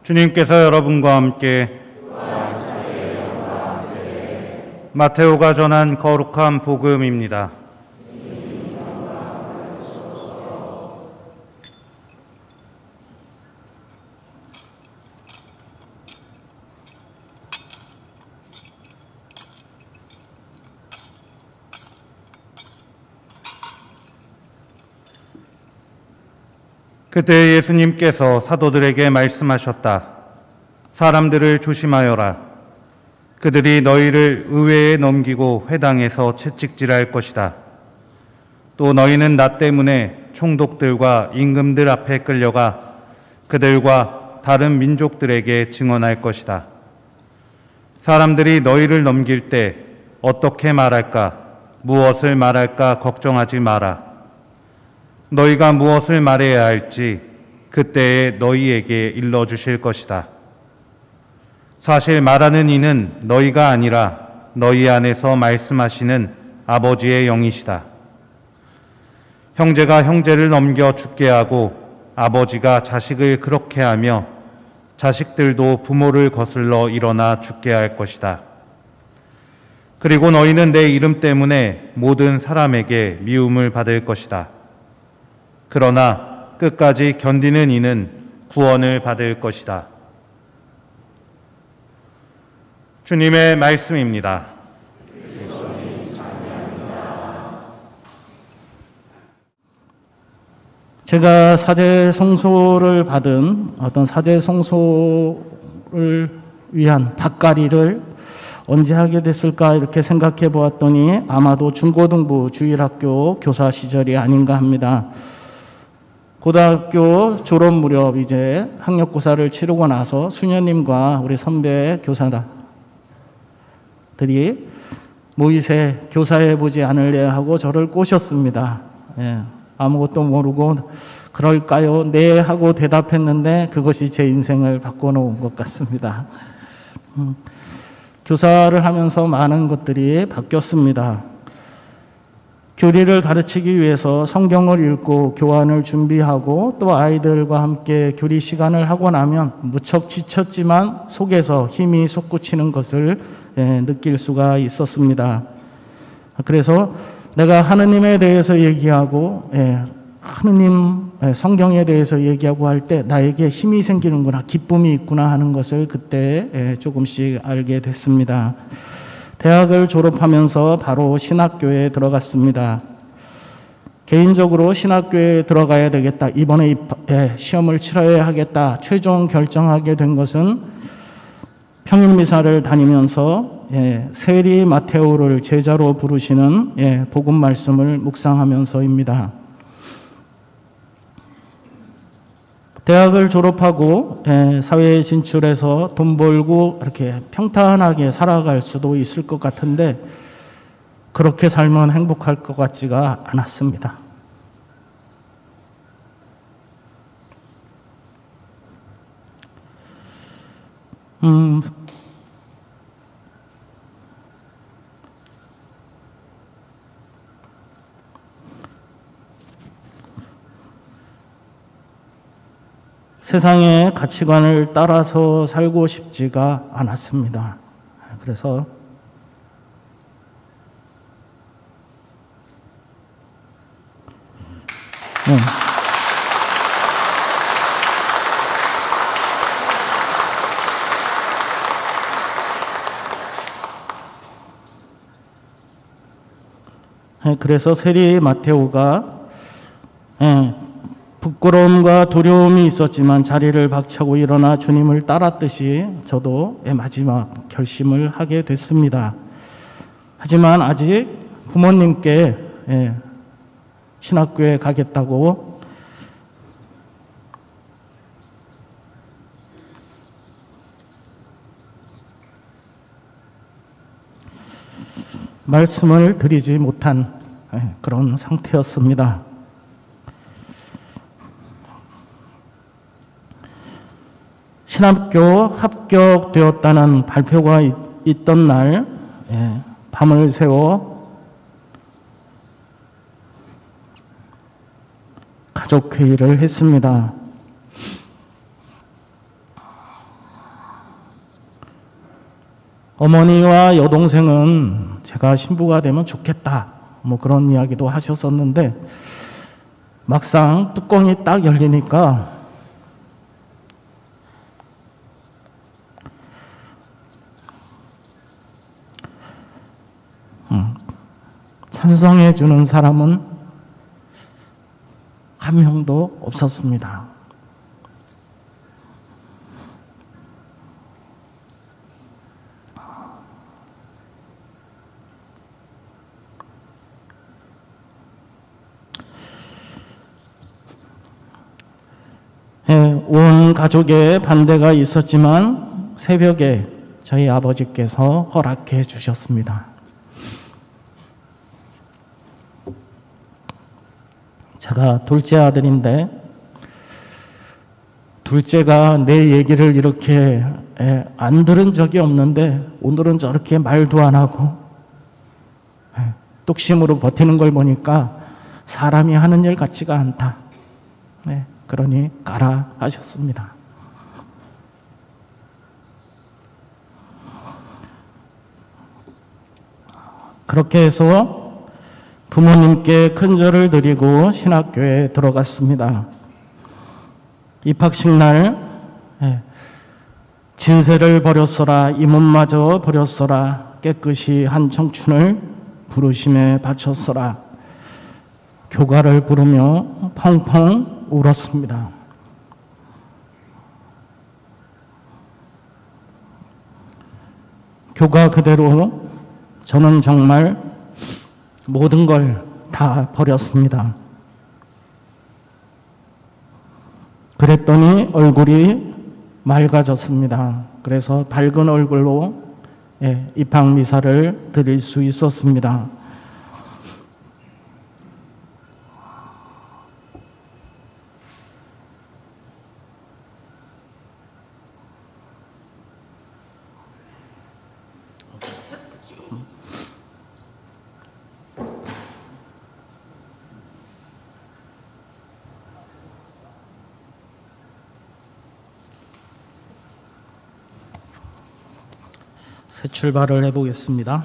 주님께서 여러분과 함께 마테오가 전한 거룩한 복음입니다. 그때 예수님께서 사도들에게 말씀하셨다. 사람들을 조심하여라. 그들이 너희를 의회에 넘기고 회당에서 채찍질할 것이다. 또 너희는 나 때문에 총독들과 임금들 앞에 끌려가 그들과 다른 민족들에게 증언할 것이다. 사람들이 너희를 넘길 때 어떻게 말할까, 무엇을 말할까 걱정하지 마라. 너희가 무엇을 말해야 할지 그때에 너희에게 일러주실 것이다. 사실 말하는 이는 너희가 아니라 너희 안에서 말씀하시는 아버지의 영이시다. 형제가 형제를 넘겨 죽게 하고 아버지가 자식을 그렇게 하며 자식들도 부모를 거슬러 일어나 죽게 할 것이다. 그리고 너희는 내 이름 때문에 모든 사람에게 미움을 받을 것이다. 그러나 끝까지 견디는 이는 구원을 받을 것이다. 주님의 말씀입니다. 제가 사제 성소를 받은 어떤 사제 성소를 위한 밭갈이를 언제 하게 됐을까 이렇게 생각해 보았더니 아마도 중고등부 주일학교 교사 시절이 아닌가 합니다. 고등학교 졸업 무렵 이제 학력고사를 치르고 나서 수녀님과 우리 선배 교사들이 모이세 교사해 보지 않을래 하고 저를 꼬셨습니다. 예, 아무것도 모르고 그럴까요? 네 하고 대답했는데 그것이 제 인생을 바꿔놓은 것 같습니다. 교사를 하면서 많은 것들이 바뀌었습니다. 교리를 가르치기 위해서 성경을 읽고 교환을 준비하고 또 아이들과 함께 교리 시간을 하고 나면 무척 지쳤지만 속에서 힘이 솟구치는 것을 느낄 수가 있었습니다. 그래서 내가 하느님에 대해서 얘기하고 하느님 성경에 대해서 얘기하고 할 때 나에게 힘이 생기는구나, 기쁨이 있구나 하는 것을 그때 조금씩 알게 됐습니다. 대학을 졸업하면서 바로 신학교에 들어갔습니다. 개인적으로 신학교에 들어가야 되겠다, 이번에 시험을 치러야 하겠다 최종 결정하게 된 것은 평일미사를 다니면서 세리 마테오를 제자로 부르시는 복음 말씀을 묵상하면서입니다. 대학을 졸업하고 사회에 진출해서 돈 벌고 이렇게 평탄하게 살아갈 수도 있을 것 같은데 그렇게 살면 행복할 것 같지가 않았습니다. 세상의 가치관을 따라서 살고 싶지가 않았습니다. 그래서 그래서 세리 마테오가 부끄러움과 두려움이 있었지만 자리를 박차고 일어나 주님을 따랐듯이 저도 마지막 결심을 하게 됐습니다. 하지만 아직 부모님께 신학교에 가겠다고 말씀을 드리지 못한 그런 상태였습니다. 신학교 합격되었다는 발표가 있던 날 밤을 새워 가족회의를 했습니다. 어머니와 여동생은 제가 신부가 되면 좋겠다, 뭐 그런 이야기도 하셨었는데, 막상 뚜껑이 딱 열리니까 찬성해 주는 사람은 한 명도 없었습니다. 온 가족의 반대가 있었지만 새벽에 저희 아버지께서 허락해 주셨습니다. 제가 둘째 아들인데, 둘째가 내 얘기를 이렇게 안 들은 적이 없는데 오늘은 저렇게 말도 안 하고 뚝심으로 버티는 걸 보니까 사람이 하는 일 같지가 않다. 그러니 가라 하셨습니다. 그렇게 해서 부모님께 큰절을 드리고 신학교에 들어갔습니다. 입학식 날 진세를 버렸어라, 이 몸마저 버렸어라, 깨끗이 한 청춘을 부르심에 바쳤어라, 교가를 부르며 펑펑 울었습니다. 교가 그대로 저는 정말 모든 걸 다 버렸습니다. 그랬더니 얼굴이 맑아졌습니다. 그래서 밝은 얼굴로 입학 미사를 드릴 수 있었습니다. 새 출발을 해보겠습니다.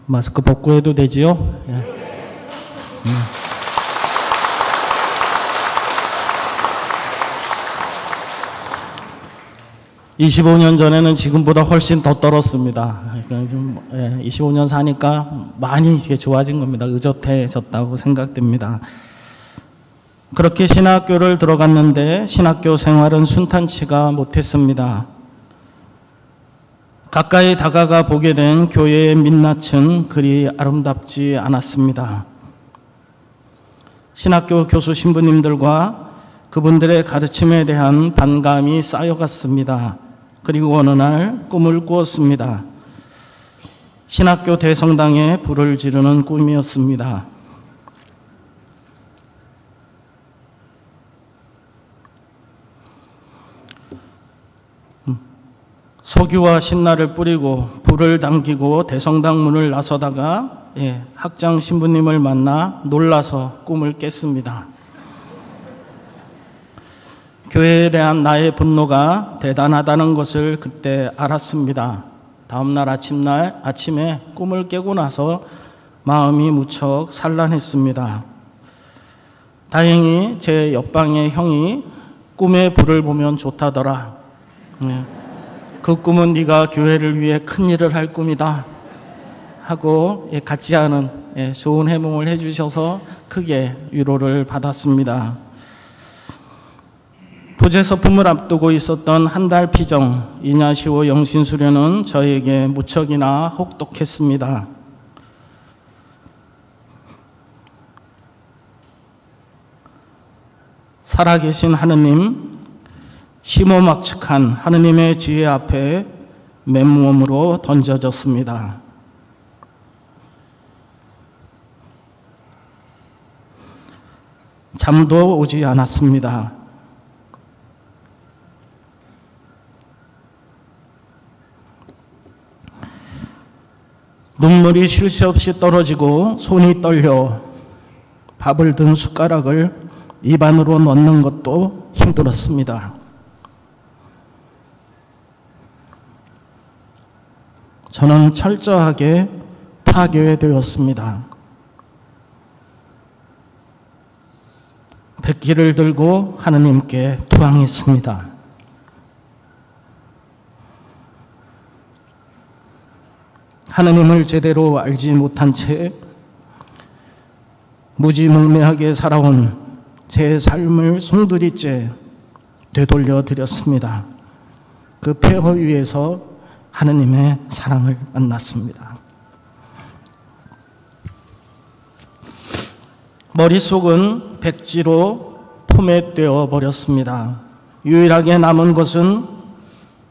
마스크 벗고 해도 되지요? 25년 전에는 지금보다 훨씬 더 떨었습니다. 그러니까 좀 25년 사니까 많이 이게 좋아진 겁니다. 의젓해졌다고 생각됩니다. 그렇게 신학교를 들어갔는데 신학교 생활은 순탄치가 못했습니다. 가까이 다가가 보게 된 교회의 민낯은 그리 아름답지 않았습니다. 신학교 교수 신부님들과 그분들의 가르침에 대한 반감이 쌓여갔습니다. 그리고 어느 날 꿈을 꾸었습니다. 신학교 대성당에 불을 지르는 꿈이었습니다. 석유와 신나를 뿌리고 불을 당기고 대성당 문을 나서다가 학장 신부님을 만나 놀라서 꿈을 깼습니다. 교회에 대한 나의 분노가 대단하다는 것을 그때 알았습니다. 다음 날 아침에 꿈을 깨고 나서 마음이 무척 산란했습니다. 다행히 제 옆방의 형이 꿈에 불을 보면 좋다더라. 그 꿈은 네가 교회를 위해 큰 일을 할 꿈이다 하고 같지 않은 좋은 해몽을 해주셔서 크게 위로를 받았습니다. 부재서품을 앞두고 있었던 한 달 피정 이냐시오 영신수련은 저에게 무척이나 혹독했습니다. 살아계신 하느님, 심오막측한 하느님의 지혜 앞에 맨몸으로 던져졌습니다. 잠도 오지 않았습니다. 눈물이 쉴 새 없이 떨어지고 손이 떨려 밥을 든 숟가락을 입안으로 넣는 것도 힘들었습니다. 저는 철저하게 파괴되었습니다. 백기를 들고 하느님께 투항했습니다. 하느님을 제대로 알지 못한 채 무지몽매하게 살아온 제 삶을 송두리째 되돌려 드렸습니다. 그 폐허 위에서 하느님의 사랑을 만났습니다. 머릿속은 백지로 포맷되어 버렸습니다. 유일하게 남은 것은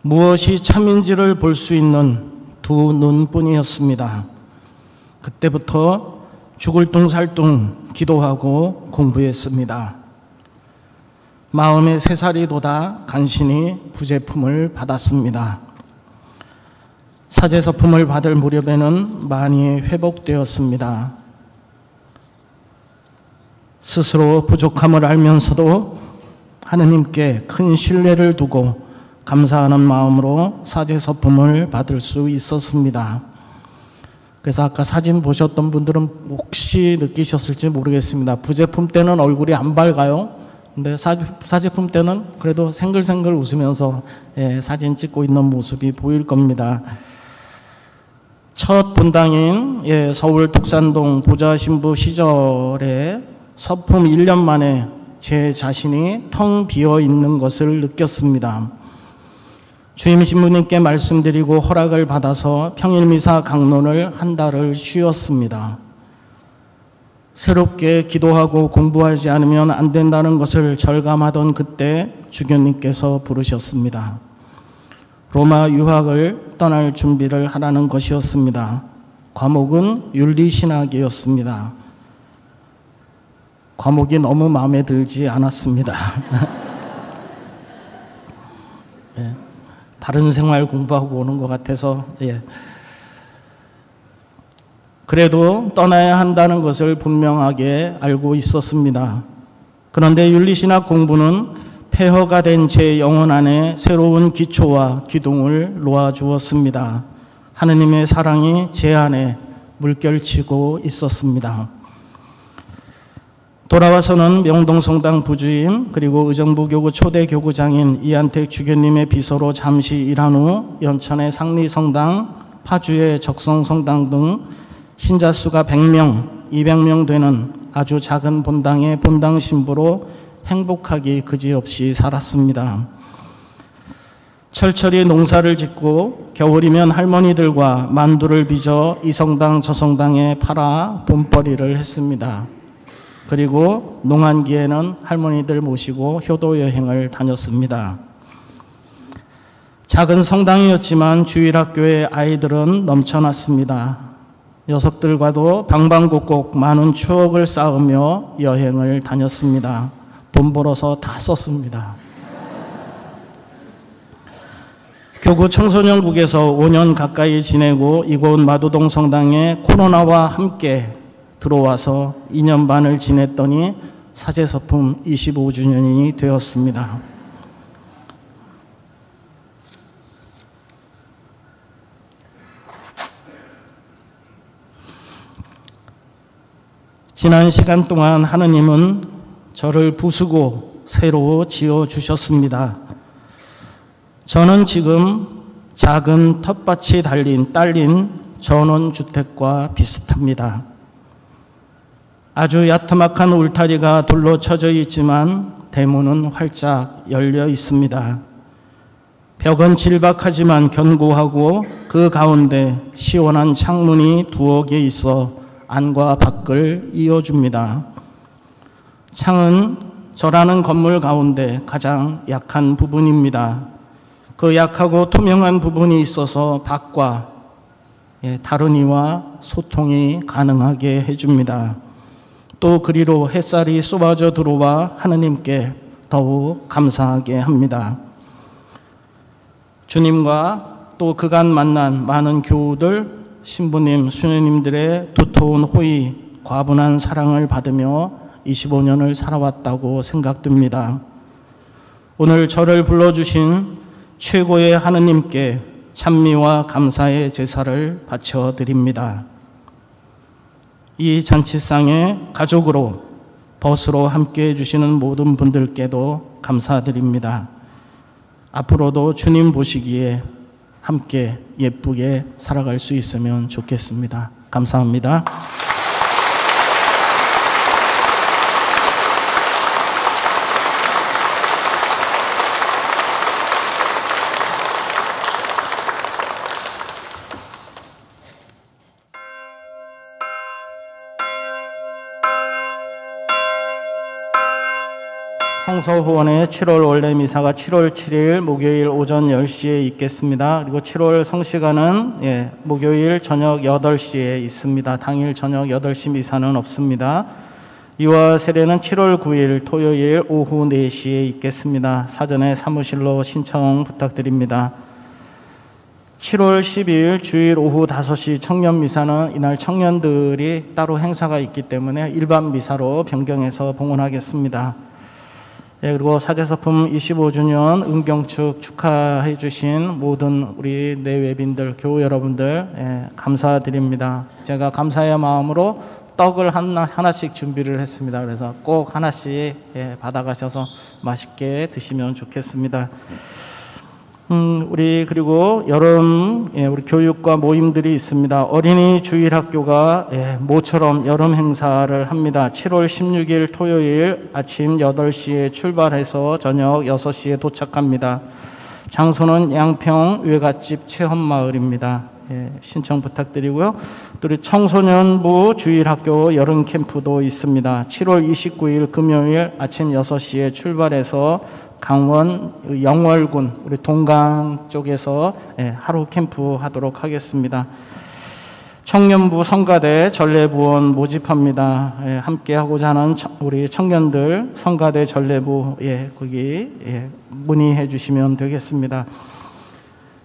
무엇이 참인지를 볼 수 있는 두 눈뿐이었습니다. 그때부터 죽을 둥살둥 기도하고 공부했습니다. 마음의 새살이 돋아 간신히 부제품을 받았습니다. 사제서품을 받을 무렵에는 많이 회복되었습니다. 스스로 부족함을 알면서도 하느님께 큰 신뢰를 두고 감사하는 마음으로 사제서품을 받을 수 있었습니다. 그래서 아까 사진 보셨던 분들은 혹시 느끼셨을지 모르겠습니다. 부제품 때는 얼굴이 안 밝아요. 근데 사제품 때는 그래도 생글생글 웃으면서 사진 찍고 있는 모습이 보일 겁니다. 첫 본당인 서울 독산동 보좌신부 시절에 서품 1년 만에 제 자신이 텅 비어 있는 것을 느꼈습니다. 주임 신부님께 말씀드리고 허락을 받아서 평일미사 강론을 한 달을 쉬었습니다. 새롭게 기도하고 공부하지 않으면 안 된다는 것을 절감하던 그때 주교님께서 부르셨습니다. 로마 유학을 떠날 준비를 하라는 것이었습니다. 과목은 윤리신학이었습니다. 과목이 너무 마음에 들지 않았습니다. 다른 생활 공부하고 오는 것 같아서 그래도 떠나야 한다는 것을 분명하게 알고 있었습니다. 그런데 윤리신학 공부는 폐허가 된 제 영혼 안에 새로운 기초와 기둥을 놓아주었습니다. 하느님의 사랑이 제 안에 물결치고 있었습니다. 돌아와서는 명동성당 부주임 그리고 의정부교구 초대교구장인 이한택 주교님의 비서로 잠시 일한 후 연천의 상리성당, 파주의 적성성당 등 신자수가 100명, 200명 되는 아주 작은 본당의 본당 신부로 행복하기 그지없이 살았습니다. 철철이 농사를 짓고 겨울이면 할머니들과 만두를 빚어 이 성당 저 성당에 팔아 돈벌이를 했습니다. 그리고 농한기에는 할머니들 모시고 효도 여행을 다녔습니다. 작은 성당이었지만 주일학교의 아이들은 넘쳐났습니다. 녀석들과도 방방곡곡 많은 추억을 쌓으며 여행을 다녔습니다. 돈 벌어서 다 썼습니다. 교구 청소년국에서 5년 가까이 지내고 이곳 마도동 성당에 코로나와 함께 들어와서 2년 반을 지냈더니 사제서품 25주년이 되었습니다. 지난 시간 동안 하느님은 저를 부수고 새로 지어주셨습니다. 저는 지금 작은 텃밭이 딸린 전원주택과 비슷합니다. 아주 야트막한 울타리가 돌로 쳐져 있지만 대문은 활짝 열려 있습니다. 벽은 질박하지만 견고하고 그 가운데 시원한 창문이 두어 개 있어 안과 밖을 이어줍니다. 창은 저라는 건물 가운데 가장 약한 부분입니다. 그 약하고 투명한 부분이 있어서 밖과 다른 이와 소통이 가능하게 해줍니다. 또 그리로 햇살이 쏟아져 들어와 하느님께 더욱 감사하게 합니다. 주님과 또 그간 만난 많은 교우들, 신부님, 수녀님들의 두터운 호의, 과분한 사랑을 받으며 25년을 살아왔다고 생각됩니다. 오늘 저를 불러주신 최고의 하느님께 찬미와 감사의 제사를 바쳐드립니다. 이 잔치상에 가족으로, 벗으로 함께해 주시는 모든 분들께도 감사드립니다. 앞으로도 주님 보시기에 함께 예쁘게 살아갈 수 있으면 좋겠습니다. 감사합니다. 성서후원의 7월 원래 미사가 7월 7일 목요일 오전 10시에 있겠습니다. 그리고 7월 성시간은 목요일 저녁 8시에 있습니다. 당일 저녁 8시 미사는 없습니다. 유아 세례는 7월 9일 토요일 오후 4시에 있겠습니다. 사전에 사무실로 신청 부탁드립니다. 7월 10일 주일 오후 5시 청년 미사는 이날 청년들이 따로 행사가 있기 때문에 일반 미사로 변경해서 봉헌하겠습니다. 그리고 사제서품 25주년 은경축 축하해 주신 모든 우리 내외빈들, 교우 여러분들 감사드립니다. 제가 감사의 마음으로 떡을 하나씩 준비를 했습니다. 그래서 꼭 하나씩 받아가셔서 맛있게 드시면 좋겠습니다. 우리 그리고 여름 우리 교육과 모임들이 있습니다. 어린이 주일학교가 모처럼 여름 행사를 합니다. 7월 16일 토요일 아침 8시에 출발해서 저녁 6시에 도착합니다. 장소는 양평 외갓집 체험마을입니다. 신청 부탁드리고요. 또 우리 청소년부 주일학교 여름 캠프도 있습니다. 7월 29일 금요일 아침 6시에 출발해서 강원 영월군 우리 동강 쪽에서 하루 캠프 하도록 하겠습니다. 청년부 성가대 전례부원 모집합니다. 함께 하고자 하는 우리 청년들 성가대 전례부 거기 문의해 주시면 되겠습니다.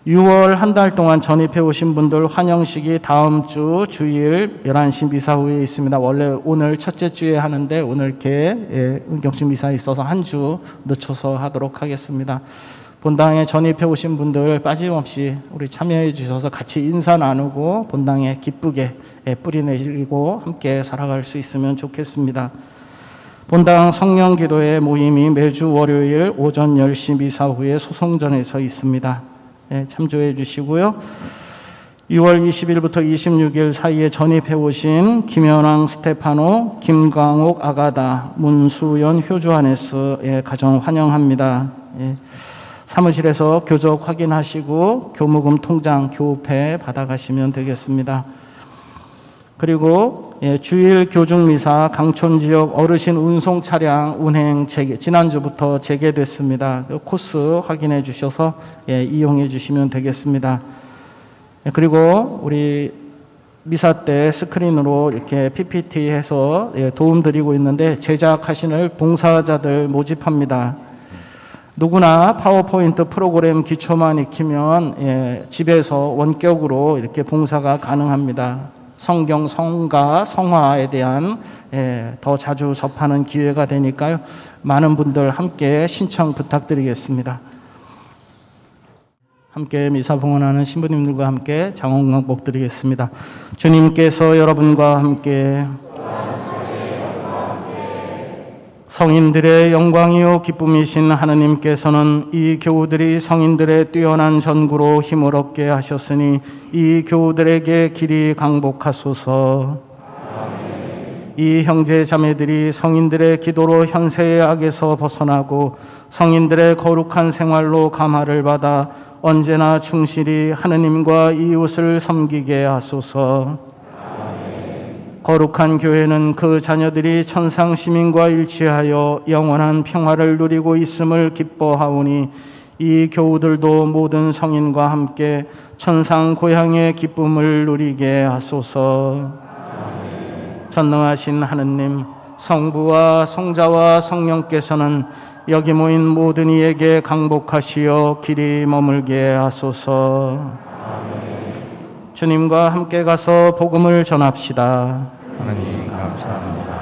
6월 한 달 동안 전입해 오신 분들 환영식이 다음 주 주일 11시 미사 후에 있습니다. 원래 오늘 첫째 주에 하는데 오늘 이렇게 은경축 미사 있어서 한 주 늦춰서 하도록 하겠습니다. 본당에 전입해 오신 분들 빠짐없이 우리 참여해 주셔서 같이 인사 나누고 본당에 기쁘게 뿌리 내리고 함께 살아갈 수 있으면 좋겠습니다. 본당 성령기도회 모임이 매주 월요일 오전 10시 미사 후에 소송전에서 있습니다. 참조해 주시고요. 6월 20일부터 26일 사이에 전입해 오신 김현왕 스테파노, 김광옥 아가다, 문수연 효주아네스의 가정 환영합니다. 사무실에서 교적 확인하시고 교무금 통장 교부패 받아가시면 되겠습니다. 그리고 주일 교중미사 강촌지역 어르신 운송 차량 운행 지난주부터 재개됐습니다. 코스 확인해 주셔서 이용해 주시면 되겠습니다. 그리고 우리 미사 때 스크린으로 이렇게 PPT 해서 도움드리고 있는데 제작하시는 봉사자들 모집합니다. 누구나 파워포인트 프로그램 기초만 익히면 집에서 원격으로 이렇게 봉사가 가능합니다. 성경, 성가, 성화에 대한 더 자주 접하는 기회가 되니까요. 많은 분들 함께 신청 부탁드리겠습니다. 함께 미사 봉헌하는 신부님들과 함께 장원강복 드리겠습니다. 주님께서 여러분과 함께 성인들의 영광이요 기쁨이신 하느님께서는 이 교우들이 성인들의 뛰어난 전구로 힘을 얻게 하셨으니 이 교우들에게 길이 강복하소서. 이 형제 자매들이 성인들의 기도로 현세의 악에서 벗어나고 성인들의 거룩한 생활로 감화를 받아 언제나 충실히 하느님과 이웃을 섬기게 하소서. 거룩한 교회는 그 자녀들이 천상 시민과 일치하여 영원한 평화를 누리고 있음을 기뻐하오니 이 교우들도 모든 성인과 함께 천상 고향의 기쁨을 누리게 하소서. 전능하신 하느님, 성부와 성자와 성령께서는 여기 모인 모든 이에게 강복하시어 길이 머물게 하소서. 주님과 함께 가서 복음을 전합시다. 하나님 감사합니다.